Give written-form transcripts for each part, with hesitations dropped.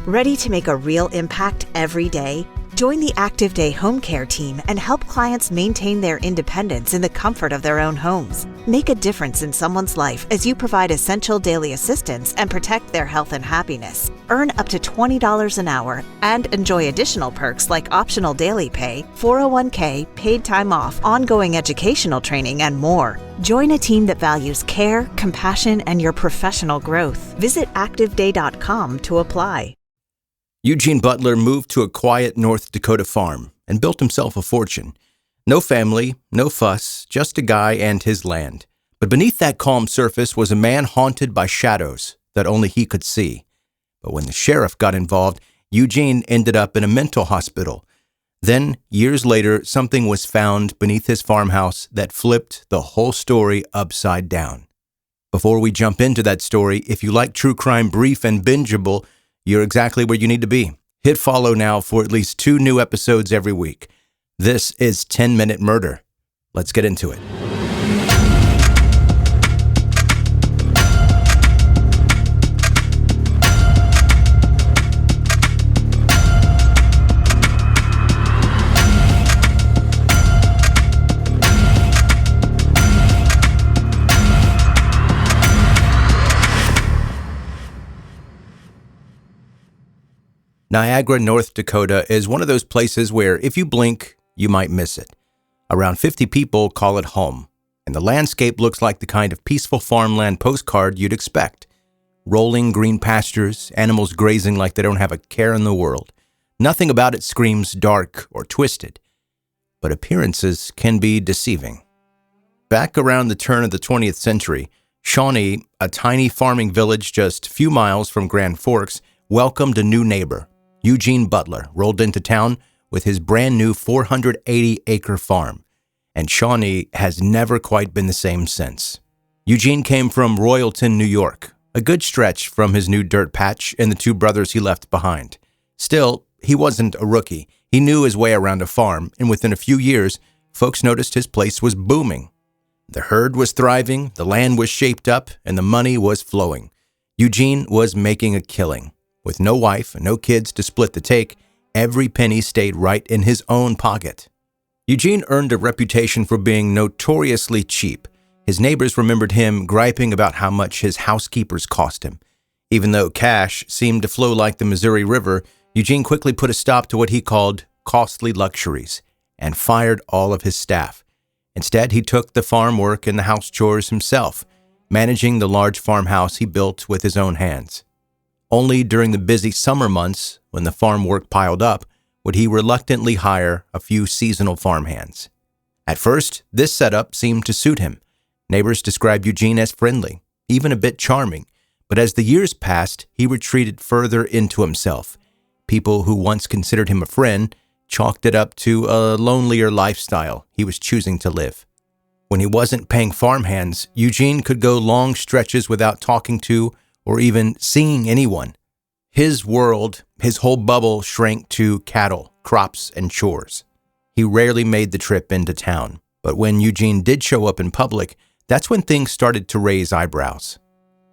Ready to make a real impact every day? Join the Active Day Home Care team and help clients maintain their independence in the comfort of their own homes. Make a difference in someone's life as you provide essential daily assistance and protect their health and happiness. Earn up to $20 an hour and enjoy additional perks like optional daily pay, 401k, paid time off, ongoing educational training, and more. Join a team that values care, compassion, and your professional growth. Visit activeday.com to apply. Eugene Butler moved to a quiet North Dakota farm and built himself a fortune. No family, no fuss, just a guy and his land. But beneath that calm surface was a man haunted by shadows that only he could see. But when the sheriff got involved, Eugene ended up in a mental hospital. Then, years later, something was found beneath his farmhouse that flipped the whole story upside down. Before we jump into that story, if you like true crime brief and bingeable, you're exactly where you need to be. Hit follow now for at least 2 new episodes every week. This is 10 Minute Murder. Let's get into it. Niagara, North Dakota is one of those places where if you blink, you might miss it. Around 50 people call it home, and the landscape looks like the kind of peaceful farmland postcard you'd expect. Rolling green pastures, animals grazing like they don't have a care in the world. Nothing about it screams dark or twisted, but appearances can be deceiving. Back around the turn of the 20th century, Shawnee, a tiny farming village just a few miles from Grand Forks, welcomed a new neighbor. Eugene Butler rolled into town with his brand new 480-acre farm, and Shawnee has never quite been the same since. Eugene came from Royalton, New York, a good stretch from his new dirt patch and the 2 brothers he left behind. Still, he wasn't a rookie. He knew his way around a farm, and within a few years, folks noticed his place was booming. The herd was thriving, the land was shaped up, and the money was flowing. Eugene was making a killing. With no wife and no kids to split the take, every penny stayed right in his own pocket. Eugene earned a reputation for being notoriously cheap. His neighbors remembered him griping about how much his housekeepers cost him. Even though cash seemed to flow like the Missouri River, Eugene quickly put a stop to what he called costly luxuries and fired all of his staff. Instead, he took the farm work and the house chores himself, managing the large farmhouse he built with his own hands. Only during the busy summer months, when the farm work piled up, would he reluctantly hire a few seasonal farmhands. At first, this setup seemed to suit him. Neighbors described Eugene as friendly, even a bit charming, but as the years passed, he retreated further into himself. People who once considered him a friend chalked it up to a lonelier lifestyle he was choosing to live. When he wasn't paying farmhands, Eugene could go long stretches without talking to or even seeing anyone. His world, his whole bubble shrank to cattle, crops, and chores. He rarely made the trip into town, but when Eugene did show up in public, that's when things started to raise eyebrows.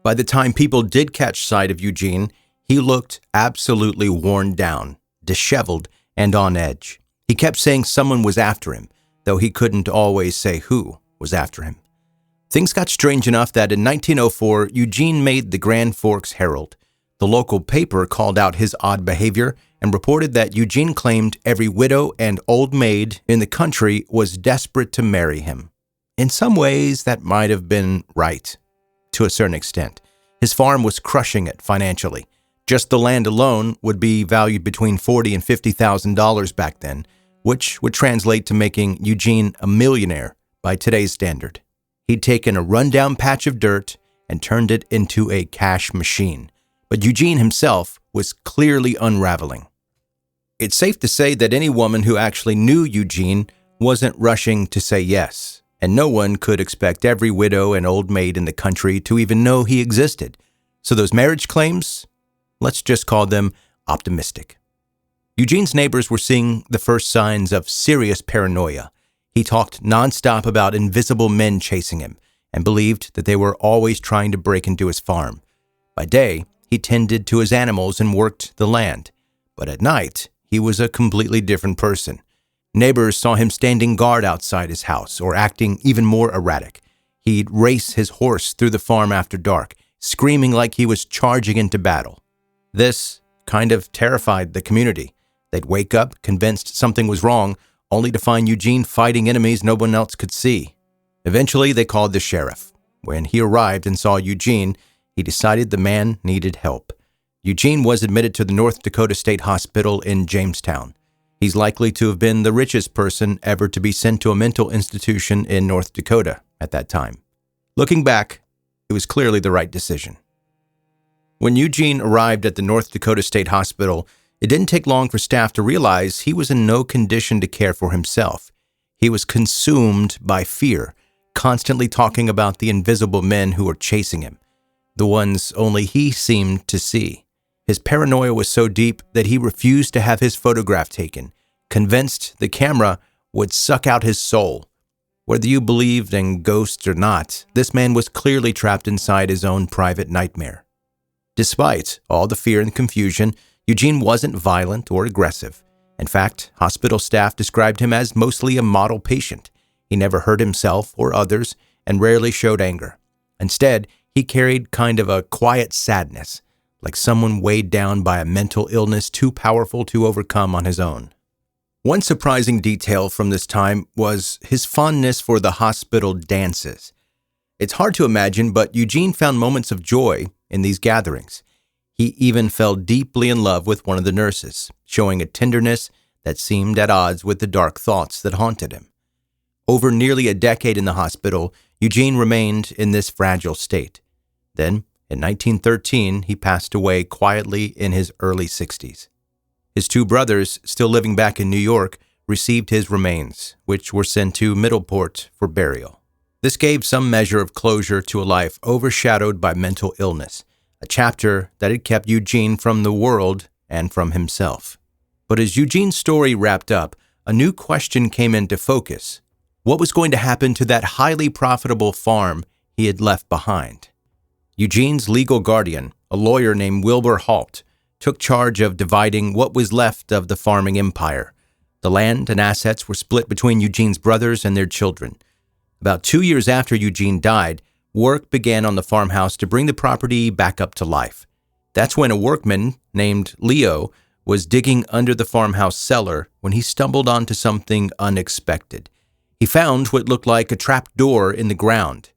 By the time people did catch sight of Eugene, he looked absolutely worn down, disheveled, and on edge. He kept saying someone was after him, though he couldn't always say who was after him. Things got strange enough that in 1904, Eugene made the Grand Forks Herald. The local paper called out his odd behavior and reported that Eugene claimed every widow and old maid in the country was desperate to marry him. In some ways, that might have been right, to a certain extent. His farm was crushing it financially. Just the land alone would be valued between $40,000 and $50,000 back then, which would translate to making Eugene a millionaire by today's standard. He'd taken a rundown patch of dirt and turned it into a cash machine. But Eugene himself was clearly unraveling. It's safe to say that any woman who actually knew Eugene wasn't rushing to say yes, and no one could expect every widow and old maid in the country to even know he existed. So those marriage claims, let's just call them optimistic. Eugene's neighbors were seeing the first signs of serious paranoia. He talked nonstop about invisible men chasing him and believed that they were always trying to break into his farm. By day, he tended to his animals and worked the land. But at night, he was a completely different person. Neighbors saw him standing guard outside his house or acting even more erratic. He'd race his horse through the farm after dark, screaming like he was charging into battle. This kind of terrified the community. They'd wake up, convinced something was wrong, only to find Eugene fighting enemies no one else could see. Eventually, they called the sheriff. When he arrived and saw Eugene, he decided the man needed help. Eugene was admitted to the North Dakota State Hospital in Jamestown. He's likely to have been the richest person ever to be sent to a mental institution in North Dakota at that time. Looking back, it was clearly the right decision. When Eugene arrived at the North Dakota State Hospital, it didn't take long for staff to realize he was in no condition to care for himself. He was consumed by fear, constantly talking about the invisible men who were chasing him, the ones only he seemed to see. His paranoia was so deep that he refused to have his photograph taken, convinced the camera would suck out his soul. Whether you believed in ghosts or not, this man was clearly trapped inside his own private nightmare. Despite all the fear and confusion, Eugene wasn't violent or aggressive. In fact, hospital staff described him as mostly a model patient. He never hurt himself or others and rarely showed anger. Instead, he carried kind of a quiet sadness, like someone weighed down by a mental illness too powerful to overcome on his own. One surprising detail from this time was his fondness for the hospital dances. It's hard to imagine, but Eugene found moments of joy in these gatherings. He even fell deeply in love with one of the nurses, showing a tenderness that seemed at odds with the dark thoughts that haunted him. Over nearly a decade in the hospital, Eugene remained in this fragile state. Then, in 1913, he passed away quietly in his early 60s. His two brothers, still living back in New York, received his remains, which were sent to Middleport for burial. This gave some measure of closure to a life overshadowed by mental illness, a chapter that had kept Eugene from the world and from himself. But as Eugene's story wrapped up, a new question came into focus. What was going to happen to that highly profitable farm he had left behind? Eugene's legal guardian, a lawyer named Wilbur Halt, took charge of dividing what was left of the farming empire. The land and assets were split between Eugene's brothers and their children. About 2 years after Eugene died, work began on the farmhouse to bring the property back up to life. That's when a workman named Leo was digging under the farmhouse cellar when he stumbled onto something unexpected. He found what looked like a trap door in the ground.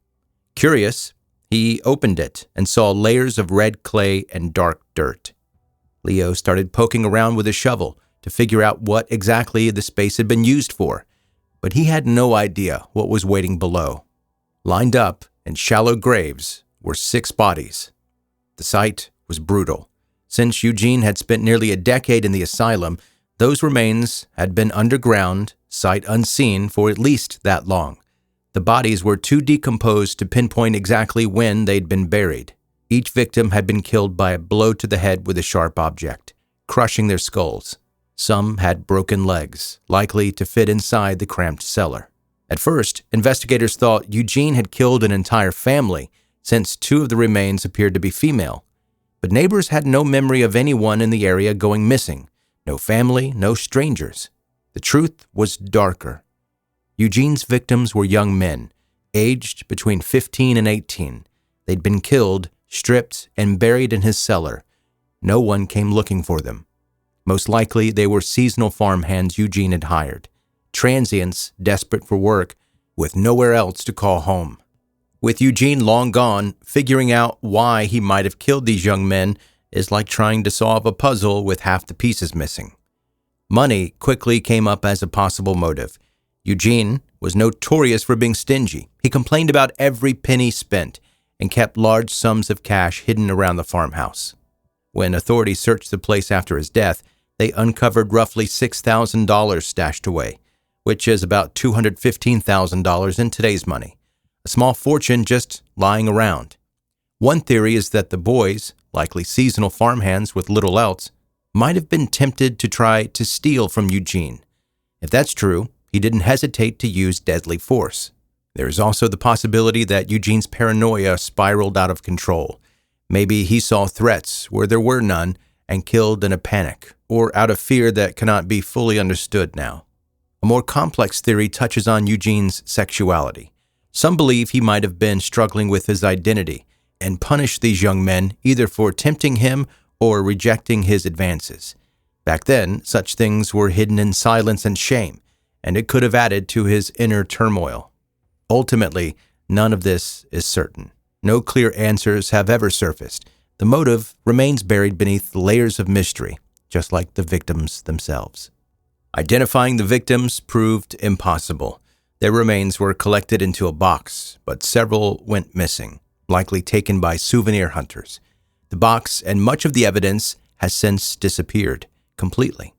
Curious, he opened it and saw layers of red clay and dark dirt. Leo started poking around with a shovel to figure out what exactly the space had been used for, but he had no idea what was waiting below. Lined up in shallow graves were 6 bodies. The sight was brutal. Since Eugene had spent nearly a decade in the asylum, those remains had been underground, sight unseen, for at least that long. The bodies were too decomposed to pinpoint exactly when they'd been buried. Each victim had been killed by a blow to the head with a sharp object, crushing their skulls. Some had broken legs, likely to fit inside the cramped cellar. At first, investigators thought Eugene had killed an entire family, since 2 of the remains appeared to be female. But neighbors had no memory of anyone in the area going missing. No family, no strangers. The truth was darker. Eugene's victims were young men, aged between 15 and 18. They'd been killed, stripped, and buried in his cellar. No one came looking for them. Most likely, they were seasonal farmhands Eugene had hired. Transients desperate for work, with nowhere else to call home. With Eugene long gone, figuring out why he might have killed these young men is like trying to solve a puzzle with half the pieces missing. Money quickly came up as a possible motive. Eugene was notorious for being stingy. He complained about every penny spent and kept large sums of cash hidden around the farmhouse. When authorities searched the place after his death, they uncovered roughly $6,000 stashed away, which is about $215,000 in today's money. A small fortune just lying around. One theory is that the boys, likely seasonal farmhands with little else, might have been tempted to try to steal from Eugene. If that's true, he didn't hesitate to use deadly force. There is also the possibility that Eugene's paranoia spiraled out of control. Maybe he saw threats where there were none and killed in a panic, or out of fear that cannot be fully understood now. A more complex theory touches on Eugene's sexuality. Some believe he might have been struggling with his identity and punished these young men either for tempting him or rejecting his advances. Back then, such things were hidden in silence and shame, and it could have added to his inner turmoil. Ultimately, none of this is certain. No clear answers have ever surfaced. The motive remains buried beneath layers of mystery, just like the victims themselves. Identifying the victims proved impossible. Their remains were collected into a box, but several went missing, likely taken by souvenir hunters. The box and much of the evidence has since disappeared completely.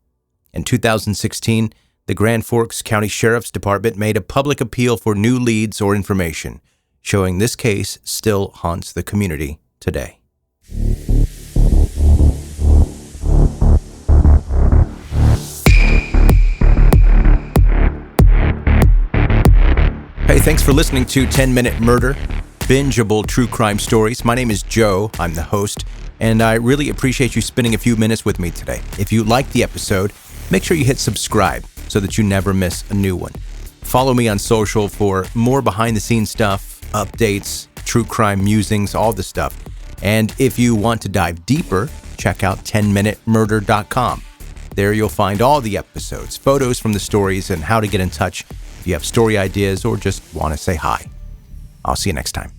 In 2016, the Grand Forks County Sheriff's Department made a public appeal for new leads or information, showing this case still haunts the community today. Hey, thanks for listening to 10-Minute Murder, bingeable true crime stories. My name is Joe. I'm the host, and I really appreciate you spending a few minutes with me today. If you liked the episode, make sure you hit subscribe so that you never miss a new one. Follow me on social for more behind-the-scenes stuff, updates, true crime musings, all the stuff. And if you want to dive deeper, check out 10minutemurder.com. There you'll find all the episodes, photos from the stories, and how to get in touch if you have story ideas or just want to say hi. I'll see you next time.